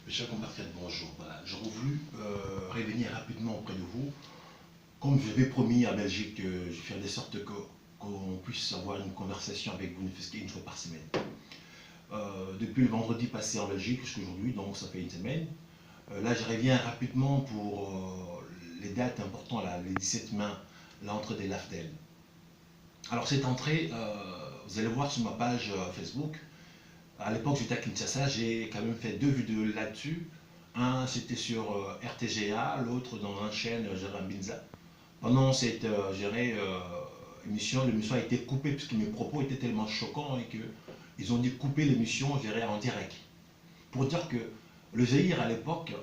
Mes chers compatriotes, bonjour. Voilà, j'aurais voulu revenir rapidement auprès de vous. Comme je l'avais promis à Belgique, je vais faire de sorte qu'on puisse avoir une conversation avec vous une fois par semaine. Depuis le vendredi passé en Belgique jusqu'à aujourd'hui, donc ça fait une semaine. Là, je reviens rapidement pour les dates importantes, là, les 17 mai, l'entrée des LAFDEL. Alors cette entrée, vous allez voir sur ma page Facebook. À l'époque, j'étais à Kinshasa, j'ai quand même fait deux vidéos là-dessus. Un, c'était sur RTGA, l'autre dans une chaîne Gérard Binza. Pendant cette émission, l'émission a été coupée puisque mes propos étaient tellement choquants et qu'ils ont dû couper l'émission en direct. Pour dire que le Zaïre, à l'époque,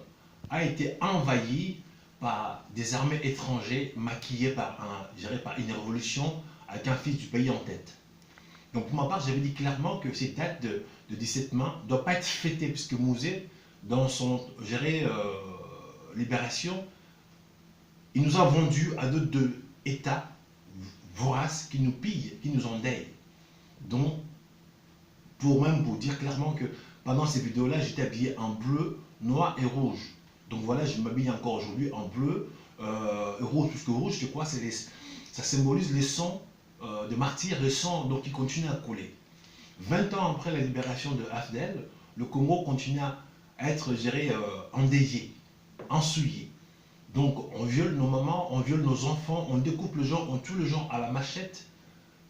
a été envahi par des armées étrangères maquillées par une révolution avec un fils du pays en tête. Donc pour ma part, j'avais dit clairement que cette date de 17 mai ne doit pas être fêtée, puisque Mouzé, dans son libération, il nous a vendu à d'autres États voraces qui nous pillent, qui nous endeuillent. Donc, pour vous dire clairement que pendant ces vidéos-là, j'étais habillé en bleu, noir et rouge. Donc voilà, je m'habille encore aujourd'hui en bleu et rouge, puisque rouge, c'est quoi? Ça symbolise les sangs de martyrs, le sang donc, qui continue à couler. 20 ans après la libération de Afdel, le Congo continue à être endeuillé, ensouillé. Donc on viole nos mamans, on viole nos enfants, on découpe les gens, on tue les gens à la machette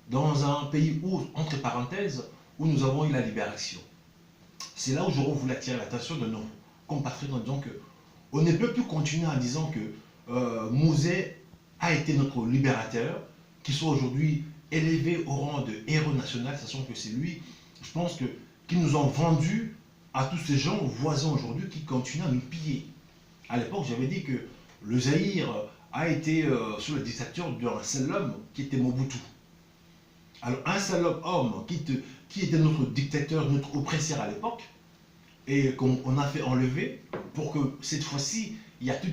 dans un pays où, entre parenthèses, où nous avons eu la libération. C'est là où j'aurais voulu attirer l'attention de nos compatriotes en disant que on ne peut plus continuer en disant que Mouzé a été notre libérateur, qu'il soit aujourd'hui élevé au rang de héros national, sachant que c'est lui, je pense que, qui nous ont vendu à tous ces gens voisins aujourd'hui qui continuent à nous piller. À l'époque, j'avais dit que le Zaïre a été sous la dictature d'un seul homme qui était Mobutu. Alors un seul homme qui était notre dictateur, notre oppresseur à l'époque, et qu'on a fait enlever pour que cette fois-ci, il y a tout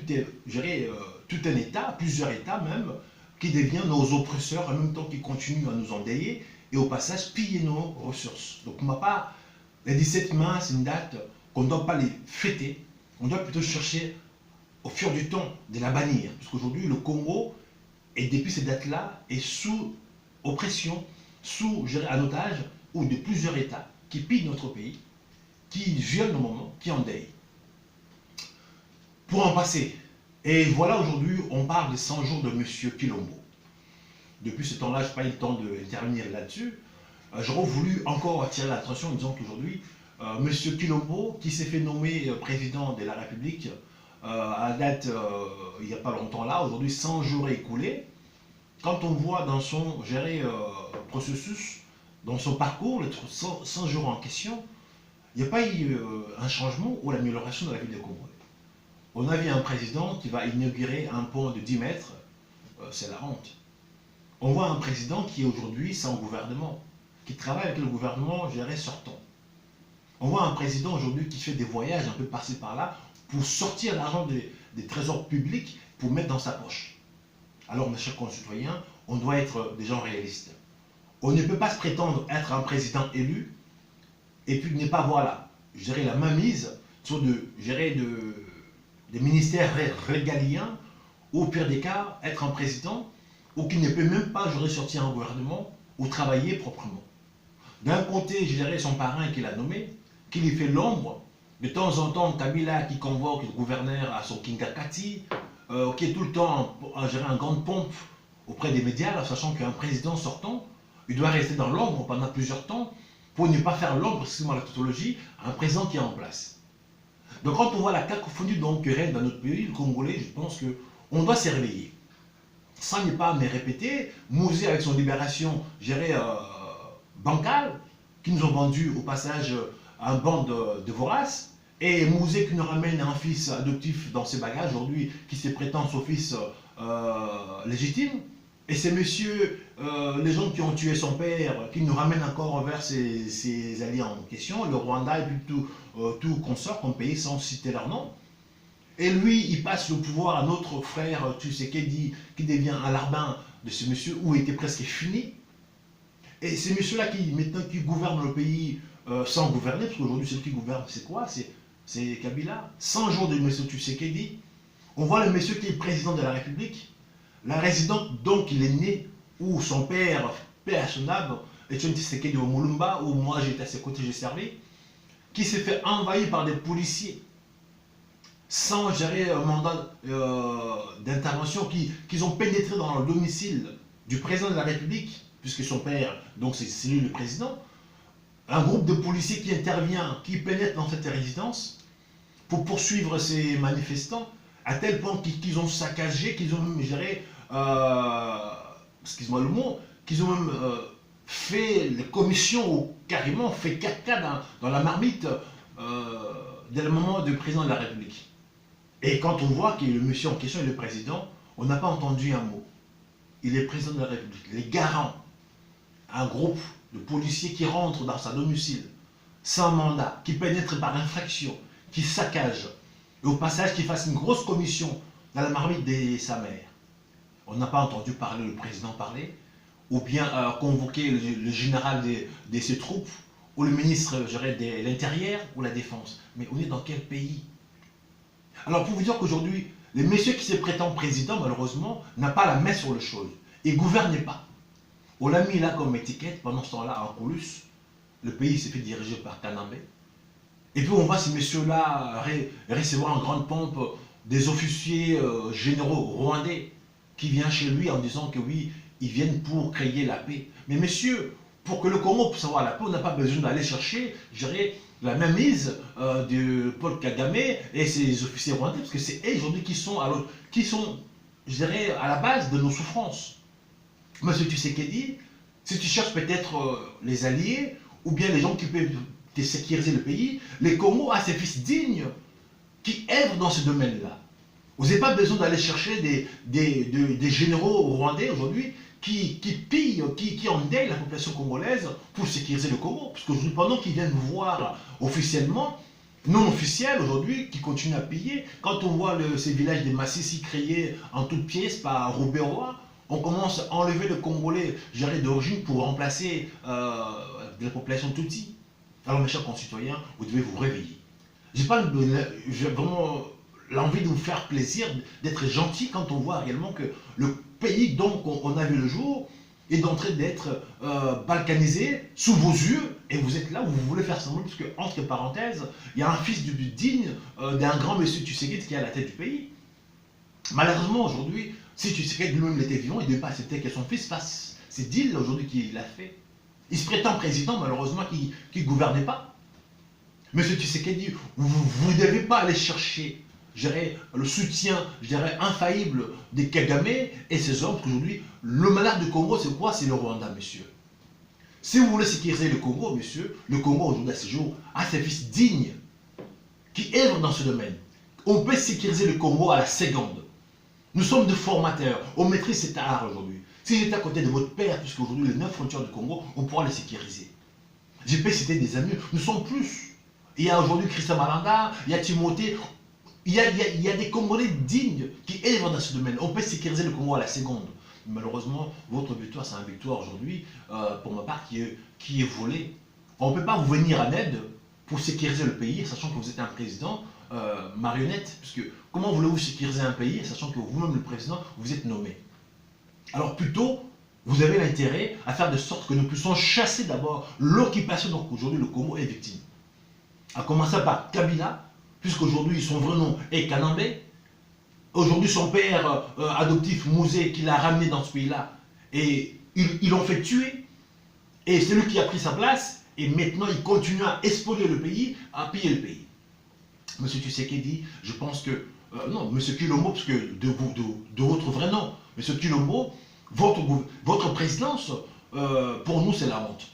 un État, plusieurs États même, qui deviennent nos oppresseurs en même temps qu'ils continuent à nous endeuiller et au passage piller nos ressources. Donc pour ma part, le 17 mai, c'est une date qu'on ne doit pas les fêter, on doit plutôt chercher au fur du temps de la bannir. Parce qu'aujourd'hui, le Congo, et depuis cette date-là, est sous oppression, sous un otage ou de plusieurs États qui pillent notre pays, qui violent nos moments, qui endeuillent. Pour en passer, et voilà aujourd'hui, on parle des 100 jours de M. Kilombo. Depuis ce temps-là, je n'ai pas eu le temps d'intervenir là-dessus. J'aurais voulu encore attirer l'attention en disant qu'aujourd'hui, M. Kilombo, qui s'est fait nommer président de la République, à date, il n'y a pas longtemps là, aujourd'hui 100 jours écoulés, quand on voit dans son processus, dans son parcours, les 100 jours en question, il n'y a pas eu un changement ou l'amélioration de la vie des Congolais. On a vu un président qui va inaugurer un pont de 10 mètres, c'est la honte. On voit un président qui est aujourd'hui sans gouvernement, qui travaille avec le gouvernement sortant. On voit un président aujourd'hui qui fait des voyages un peu par-ci par-là pour sortir l'argent des trésors publics pour mettre dans sa poche. Alors, mes chers concitoyens, on doit être des gens réalistes. On ne peut pas se prétendre être un président élu et puis ne pas avoir la mainmise sur des ministères régaliens ou au pire des cas, être un président ou qui ne peut même pas sortir un gouvernement ou travailler proprement. D'un côté, son parrain qui l'a nommé, qui lui fait l'ombre. De temps en temps, Kabila qui convoque le gouverneur à son Kingakati, qui est tout le temps à gérer en grande pompe auprès des médias, sachant qu'un président sortant, il doit rester dans l'ombre pendant plusieurs temps pour ne pas faire l'ombre, excusez-moi la tautologie, à un président qui est en place. Donc quand on voit la cacophonie qui règne dans notre pays, le Congolais, je pense qu'on doit se réveiller. Sans ne pas me répéter, Mouzé avec son libération bancale, qui nous ont vendu au passage un banc de voraces, et Mouzé qui nous ramène un fils adoptif dans ses bagages aujourd'hui, qui se prétend son fils légitime, et c'est les gens qui ont tué son père, qui nous ramènent encore vers ses alliés en question, le Rwanda et puis tout consort comme pays sans citer leur nom. Et lui, il passe le pouvoir à notre frère Tshisekedi, qui devient un larbin de ce monsieur, où il était presque fini. Et ces messieurs-là qui gouvernent le pays sans gouverner, parce qu'aujourd'hui, celui qui gouverne, c'est quoi? C'est c'est Kabila. 100 jours de M. Tshisekedi. On voit le monsieur qui est président de la République. La résidence, donc, il est né, où son père, père son âme, Etienne Tshisekedi au Moulumba, où moi j'étais à ses côtés, j'ai servi, qui s'est fait envahir par des policiers sans gérer un mandat d'intervention, qui ont pénétré dans le domicile du président de la République, puisque son père, donc c'est lui le président, un groupe de policiers qui intervient, qui pénètre dans cette résidence pour poursuivre ces manifestants, à tel point qu'ils ont saccagé, qu'ils ont même géré, excuse-moi le mot, qu'ils ont même fait les commissions, ou carrément fait caca dans la marmite dès le moment du président de la République. Et quand on voit que le monsieur en question est le président, on n'a pas entendu un mot. Il est président de la République. Les garants, un groupe de policiers qui rentrent dans sa domicile, sans mandat, qui pénètrent par infraction, qui saccagent, et au passage qui fassent une grosse commission dans la marmite de sa mère. On n'a pas entendu parler le président parler, ou bien convoquer le général de ses troupes, ou le ministre de l'Intérieur, ou la Défense. Mais on est dans quel pays? Alors pour vous dire qu'aujourd'hui, les messieurs qui se prétendent président, malheureusement, n'a pas la main sur les choses. Ils ne gouvernent pas. On l'a mis là comme étiquette, pendant ce temps-là, en coulisses. Le pays s'est fait diriger par Kanambe. Et puis on voit ces messieurs-là recevoir en grande pompe des officiers généraux rwandais qui viennent chez lui en disant que oui, ils viennent pour créer la paix. Mais messieurs, pour que le Congo puisse avoir la paix, on n'a pas besoin d'aller chercher, je dirais, la même mise de Paul Kagame et ses officiers rwandais, parce que c'est eux aujourd'hui qui sont, je dirais, à la base de nos souffrances. Monsieur Tshisekedi, si tu cherches peut-être les alliés, ou bien les gens qui peuvent te sécuriser le pays, les Congo a ses fils dignes qui œuvrent dans ce domaine-là. Vous n'avez pas besoin d'aller chercher des généraux rwandais aujourd'hui qui pillent, qui endeuillent la population congolaise pour sécuriser le Congo. Parce qu'aujourd'hui, pendant qu'ils viennent nous voir officiellement, non officiels aujourd'hui, qui continuent à piller, quand on voit ces villages de Massissi créés en toutes pièces par Robert Roy, on commence à enlever le Congolais géré d'origine pour remplacer la population Tutsi. Alors mes chers concitoyens, vous devez vous réveiller. J'ai vraiment l'envie de vous faire plaisir, d'être gentil quand on voit réellement que le pays dont on a vu le jour est en train d'être balkanisé sous vos yeux, et vous êtes là où vous voulez faire semblant, parce que, entre parenthèses, il y a un fils du digne d'un grand monsieur Tshisekedi qui est à la tête du pays. Malheureusement, aujourd'hui, si Tshisekedi lui-même était vivant, il ne devait pas accepter que son fils fasse ces deals aujourd'hui qu'il a fait. Il se prétend président, malheureusement, qui ne gouvernait pas. Monsieur Tshisekedi, vous ne devez pas aller chercher, je dirais, le soutien, je dirais, infaillible des Kagame et ses hommes, qu'aujourd'hui, le malheur du Congo, c'est quoi? C'est le Rwanda, monsieur. Si vous voulez sécuriser le Congo, monsieur, le Congo, aujourd'hui, à ce jour, a ses fils dignes qui œuvrent dans ce domaine. On peut sécuriser le Congo à la seconde. Nous sommes des formateurs, on maîtrise cet art aujourd'hui. Si j'étais à côté de votre père, puisque aujourd'hui les 9 frontières du Congo, on pourra les sécuriser. J'ai pu citer des amis, nous sommes plus. Il y a aujourd'hui Christian Malanda, il y a Timothée, il y a des Congolais dignes qui œuvrent dans ce domaine. On peut sécuriser le Congo à la seconde. Malheureusement, votre victoire, c'est une victoire aujourd'hui, pour ma part, qui est volée. On ne peut pas vous venir en aide pour sécuriser le pays, sachant que vous êtes un président marionnette, puisque comment voulez-vous sécuriser un pays, sachant que vous-même, le président, vous êtes nommé? Alors plutôt, vous avez l'intérêt à faire de sorte que nous puissions chasser d'abord l'occupation dont aujourd'hui le Congo est victime. À commencer par Kabila, puisqu'aujourd'hui son vrai nom est Kanambe. Aujourd'hui son père adoptif Mouzé qui l'a ramené dans ce pays-là, et ils l'ont fait tuer. Et c'est lui qui a pris sa place, et maintenant il continue à spolier le pays, à piller le pays. Monsieur Tshisekedi, je pense que, non, Monsieur Kilombo, parce que de votre vrai nom, Monsieur Kilombo, votre présidence, pour nous, c'est la honte.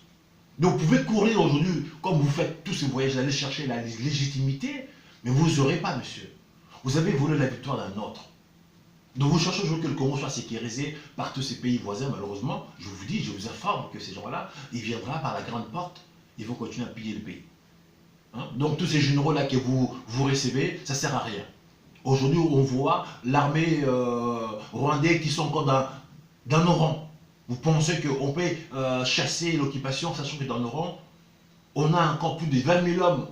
Donc vous pouvez courir aujourd'hui, comme vous faites tous ces voyages, aller chercher la légitimité, mais vous n'aurez pas, monsieur. Vous avez volé la victoire d'un autre. Donc vous cherchez aujourd'hui que le Congo soit sécurisé par tous ces pays voisins, malheureusement, je vous dis, je vous informe que ces gens-là, ils viendront par la grande porte, ils vont continuer à piller le pays. Hein? Donc tous ces généraux-là que vous recevez, ça ne sert à rien. Aujourd'hui, on voit l'armée rwandaise qui sont encore dans nos rangs. Vous pensez qu'on peut chasser l'occupation, sachant que dans nos rangs, on a encore plus de 20 000 hommes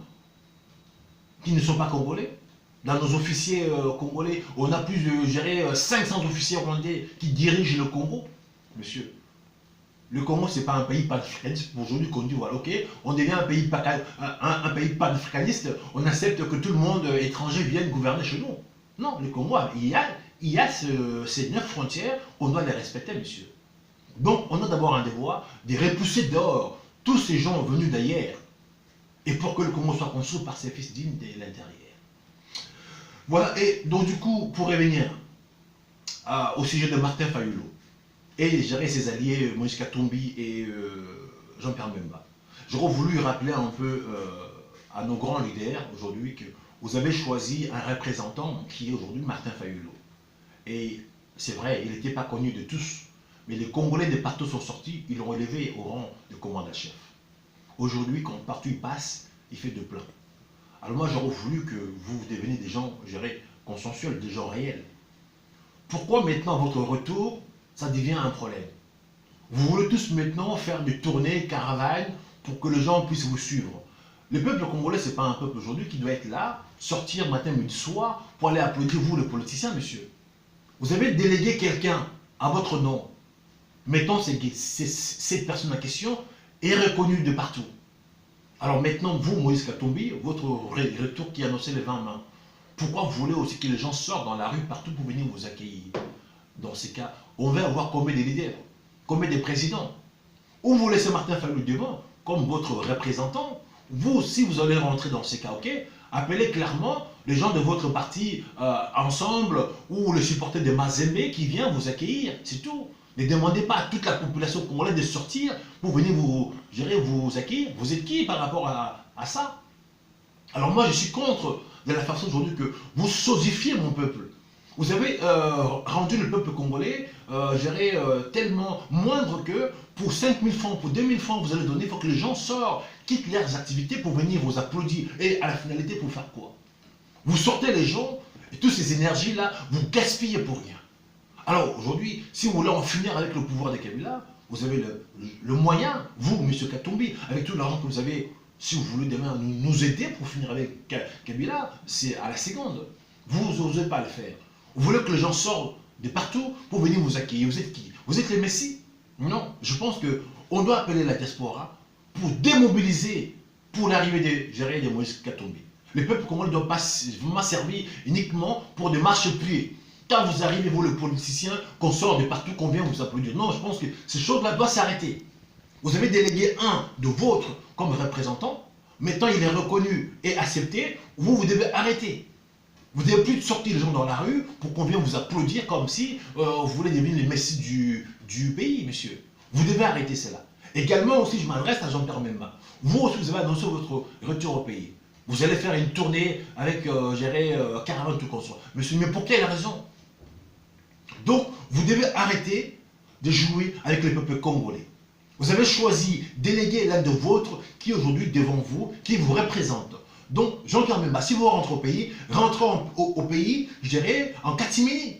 qui ne sont pas congolais. Dans nos officiers congolais, on a plus de gérer 500 officiers rwandais qui dirigent le Congo. Monsieur, le Congo, ce n'est pas un pays panafricaniste. Aujourd'hui, qu'on dit, voilà, ok, on devient un pays panafricaniste, on accepte que tout le monde étranger vienne gouverner chez nous. Non, le Congo, il y a ces 9 frontières, on doit les respecter, monsieur. Donc, on a d'abord un devoir de repousser dehors tous ces gens venus d'ailleurs, et pour que le Congo soit construit par ses fils dignes de l'intérieur. Voilà, et donc du coup, pour revenir au sujet de Martin Fayulu, et gérer ses alliés Moïse Katumbi et Jean-Pierre Bemba, j'aurais voulu rappeler un peu à nos grands leaders aujourd'hui que vous avez choisi un représentant qui est aujourd'hui Martin Fayulu. Et c'est vrai, il n'était pas connu de tous, mais les Congolais de partout sont sortis, ils l'ont élevé au rang de commandant-chef. Aujourd'hui, quand partout il passe, il fait de plein. Alors moi, j'aurais voulu que vous deveniez des gens, je dirais, consensuels, des gens réels. Pourquoi maintenant votre retour, ça devient un problème? Vous voulez tous maintenant faire des tournées, caravanes, pour que les gens puissent vous suivre. Le peuple congolais, ce n'est pas un peuple aujourd'hui qui doit être là, sortir matin, midi, soir, pour aller applaudir vous, les politiciens, monsieur. Vous avez délégué quelqu'un à votre nom. Mettons, cette personne en question est reconnue de partout. Alors maintenant, vous, Moïse Katumbi, votre retour qui annonçait les 20 mains, pourquoi vous voulez aussi que les gens sortent dans la rue partout pour venir vous accueillir? Dans ces cas, on va avoir combien de leaders, combien de présidents? Ou vous laissez Martin Fayulu devant, comme votre représentant. Vous, si vous allez rentrer dans ces cas, ok, appelez clairement les gens de votre parti ensemble, ou les supporters de Mazembe qui viennent vous accueillir, c'est tout. Ne demandez pas à toute la population congolaise de sortir pour venir vous accueillir. Vous êtes qui par rapport à ça? Alors moi, je suis contre de la façon aujourd'hui que vous sosifiez mon peuple. Vous avez rendu le peuple congolais tellement moindre que pour 5 000 francs, pour 2 000 francs, vous allez donner, il faut que les gens sortent, quittent leurs activités pour venir vous applaudir. Et à la finalité, pour faire quoi? Vous sortez les gens, et toutes ces énergies-là, vous gaspillez pour rien. Alors aujourd'hui, si vous voulez en finir avec le pouvoir de Kabila, vous avez le moyen, vous, M. Katumbi, avec tout l'argent que vous avez, si vous voulez demain nous aider pour finir avec Kabila, c'est à la seconde. Vous n'osez pas le faire. Vous voulez que les gens sortent de partout pour venir vous accueillir. Vous êtes qui? Vous êtes les messies? Non, je pense qu'on doit appeler la diaspora pour démobiliser pour l'arrivée de Moïse Katumbi. Le peuple congolais ne doit pas vraiment servir uniquement pour des marchepieds. Quand vous arrivez, vous, le politicien, qu'on sort de partout, qu'on vient vous applaudir. Non, je pense que ces choses-là doivent s'arrêter. Vous avez délégué un de vôtres comme représentant. Maintenant, il est reconnu et accepté. Vous devez arrêter. Vous ne devez plus sortir les gens dans la rue pour qu'on vienne vous applaudir comme si vous voulez devenir les messies du pays, monsieur. Vous devez arrêter cela. Également aussi, je m'adresse à Jean-Pierre Bemba. Vous aussi, vous avez annoncé votre retour au pays. Vous allez faire une tournée avec caravane tout construit. Monsieur, mais pour quelle raison? Donc, vous devez arrêter de jouer avec le peuple congolais. Vous avez choisi déléguer l'un de vôtres qui est aujourd'hui devant vous, qui vous représente. Donc, Jean-Pierre Bemba, si vous rentrez au pays, rentrez au pays, je dirais, en catimini.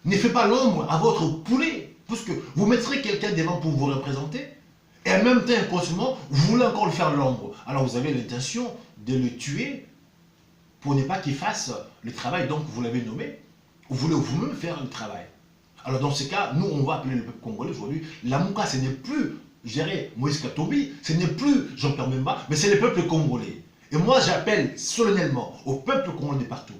Ne faites pas l'ombre à votre poulet, puisque vous mettrez quelqu'un devant pour vous représenter, et en même temps, inconsciemment, vous voulez encore le faire l'ombre. Alors, vous avez l'intention de le tuer pour ne pas qu'il fasse le travail, donc vous l'avez nommé. Vous voulez vous-même faire le travail. Alors dans ce cas, nous on va appeler le peuple congolais aujourd'hui. La Mouka, ce n'est plus, je dirais, Moïse Katumbi, ce n'est plus Jean-Pierre Bemba, mais c'est le peuple congolais. Et moi j'appelle solennellement au peuple congolais de partout.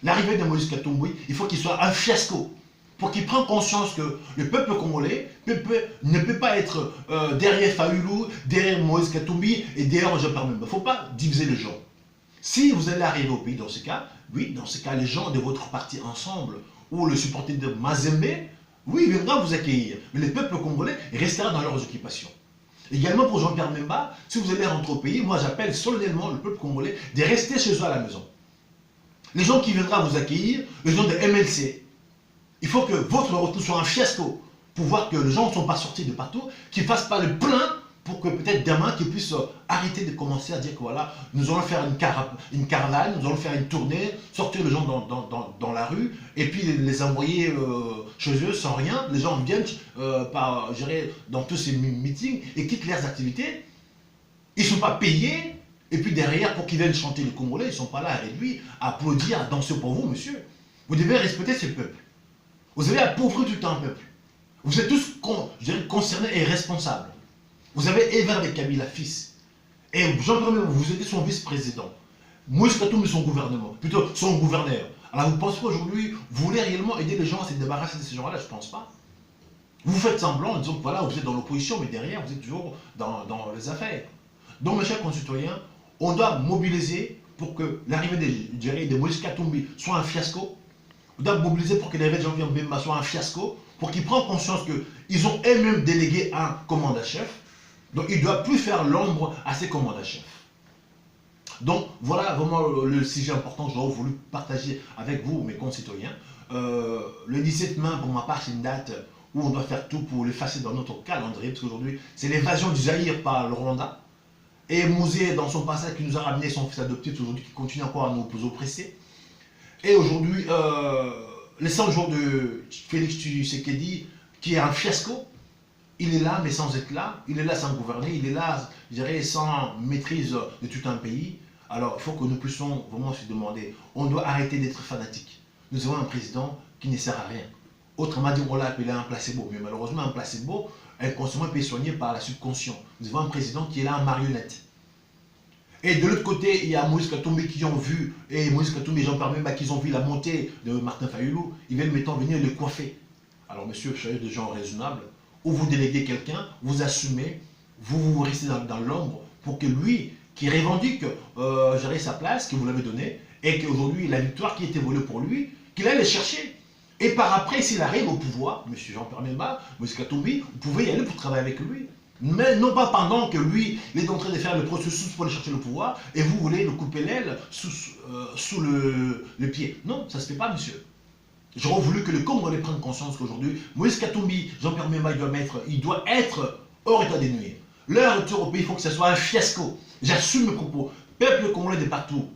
L'arrivée de Moïse Katumbi, il faut qu'il soit un fiasco. Pour qu'il prenne conscience que le peuple congolais ne peut pas être derrière Fayulu, derrière Moïse Katumbi et derrière Jean-Pierre Bemba. Il ne faut pas diviser les gens. Si vous allez arriver au pays dans ce cas, oui, dans ce cas, les gens de votre parti ensemble, ou le supporter de Mazembe, oui, il viendra vous accueillir. Mais le peuple congolais restera dans leurs occupations. Également pour Jean-Pierre Bemba, si vous allez rentrer au pays, moi j'appelle solennellement le peuple congolais de rester chez eux à la maison. Les gens qui viendront vous accueillir, les gens de MLC, il faut que votre retour soit un fiasco, pour voir que les gens ne sont pas sortis de partout, qu'ils ne fassent pas le plein, pour que peut-être demain, qu'ils puissent arrêter de commencer à dire que voilà, nous allons faire une caravane, nous allons faire une tournée, sortir les gens dans la rue, et puis les envoyer chez eux sans rien. Les gens viennent dans tous ces meetings et quittent leurs activités. Ils ne sont pas payés, Et puis derrière, pour qu'ils viennent chanter les Congolais, ils ne sont pas là à réduire, à applaudir, à danser pour vous, monsieur. Vous devez respecter ce peuple. Vous avez appauvri tout un peuple. Vous êtes tous, je dirais, concernés et responsables. Vous avez Everbe Kabila, fils. Et Jean-Pierre Bemba, vous étiez son vice-président. Moïse Katumbi, son gouvernement, plutôt son gouverneur. Alors vous pensez qu'aujourd'hui, vous voulez réellement aider les gens à se débarrasser de ces gens-là? Je ne pense pas. Vous faites semblant en disant que voilà, vous êtes dans l'opposition, mais derrière, vous êtes toujours dans les affaires. Donc, mes chers concitoyens, on doit mobiliser pour que l'arrivée de Moïse Katumbi soit un fiasco. On doit mobiliser pour que l'arrivée de Jean-Pierre Bemba soit un fiasco, pour qu'ils prennent conscience qu'ils ont eux-mêmes délégué un commandant-chef. Donc, ils ne doivent plus faire l'ombre à ces commandants-chefs. Donc, voilà vraiment le sujet important que j'aurais voulu partager avec vous, mes concitoyens. Le 17 mai, pour ma part, c'est une date où on doit faire tout pour l'effacer dans notre calendrier, parce qu'aujourd'hui, c'est l'évasion du Zaïre par le Rwanda. Et Mouzé, dans son passage, qui nous a ramené son fils adoptif, aujourd'hui, qui continue encore à nous oppresser. Et aujourd'hui, les 100 jours de Félix Tshisekedi, qui est un fiasco, il est là, mais sans être là. Il est là sans gouverner. Il est là, je dirais, sans maîtrise de tout un pays. Alors, il faut que nous puissions vraiment se demander, on doit arrêter d'être fanatique. Nous avons un président qui ne sert à rien. Autrement dit, on l'a appelé un placebo. Mais malheureusement, un placebo, inconsciemment, peut être soigné par la subconscient. Nous avons un président qui est là en marionnette. Et de l'autre côté, il y a Moïse Katumbi qui ont vu, et Moïse Katumbi et Jean-Pierre Bemba qui ont vu la montée de Martin Fayulu. Ils veulent maintenant venir le coiffer. Alors, monsieur, soyez des gens raisonnables. Ou vous déléguez quelqu'un, vous assumez, vous restez dans l'ombre pour que lui, qui revendique gérer sa place, que vous l'avez donnée, et qu'aujourd'hui, la victoire qui était volée pour lui, qu'il aille les chercher. Et par après, s'il arrive au pouvoir, M. Jean-Pierre Bemba, M. Katumbi, vous pouvez y aller pour travailler avec lui. Mais non pas pendant que lui, il est en train de faire le processus pour aller chercher le pouvoir, et vous voulez le couper l'aile sous le pied. Non, ça ne se fait pas, monsieur. J'aurais voulu que le Congolais prenne conscience qu'aujourd'hui, Moïse Katumbi, Jean-Pierre Bemba, il doit être hors état de nuire. Leur retour au pays, il faut que ce soit un fiasco. J'assume mes propos. Peuple congolais de partout.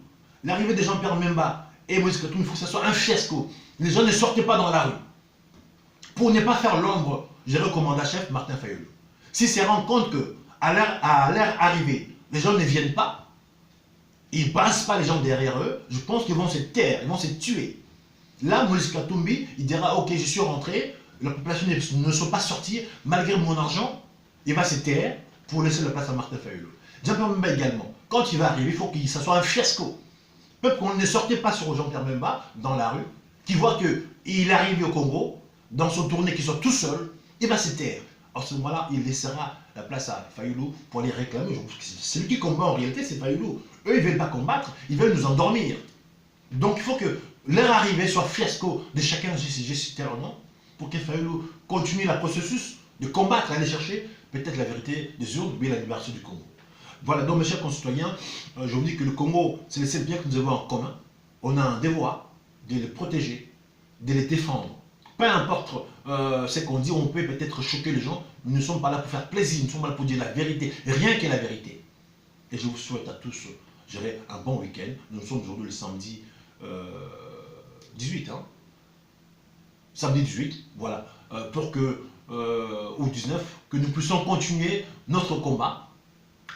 L'arrivée de Jean-Pierre Bemba et Moïse Katumbi, il faut que ce soit un fiasco. Les gens ne sortent pas dans la rue. Pour ne pas faire l'ombre, j'ai recommandé à chef Martin Fayulu. S'ils se rendent compte qu'à leur arrivée, les gens ne viennent pas, ils ne passent pas les gens derrière eux, je pense qu'ils vont se taire, ils vont se tuer. Là, Moïse Katumbi, il dira, ok, je suis rentré, la population ne sont pas sortis, malgré mon argent, il va se taire pour laisser la place à Martin Fayulu. Jean-Pierre Bemba également, quand il va arriver, il faut que ça soit un fiasco. Peuple qu'on ne sortait pas sur Jean-Pierre Bemba dans la rue, qui voit qu'il arrive au Congo, dans son tournée, qu'il soit tout seul, il va se taire. À ce moment-là, il laissera la place à Fayulu pour aller réclamer. C'est lui qui combat en réalité, c'est Fayulu. Eux, ils ne veulent pas combattre, ils veulent nous endormir. Donc il faut que leur arrivée soit fiasco de chacun, j'ai cité leur nom, pour que Fayulu continue le processus de combattre, aller chercher peut-être la vérité des urnes, mais la libération du Congo. Voilà, donc mes chers concitoyens, je vous dis que le Congo, c'est le seul bien que nous avons en commun. On a un devoir de les protéger, de les défendre. Peu importe ce qu'on dit, on peut peut-être choquer les gens, mais nous ne sommes pas là pour faire plaisir, nous sommes là pour dire la vérité, rien que la vérité. Et je vous souhaite à tous, je dirais, un bon week-end. Nous sommes aujourd'hui le samedi 18, hein. Samedi 18, voilà, pour que, ou 19, que nous puissions continuer notre combat.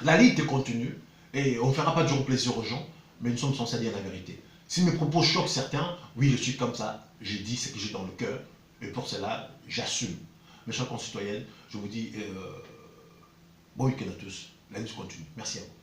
La lutte continue, et on ne fera pas toujours plaisir aux gens, mais nous sommes censés dire la vérité. Si mes propos choquent certains, oui, je suis comme ça, je dis ce que j'ai dans le cœur, et pour cela, j'assume. Mes chers concitoyens, je vous dis bon week-end à tous, la lutte continue. Merci à vous.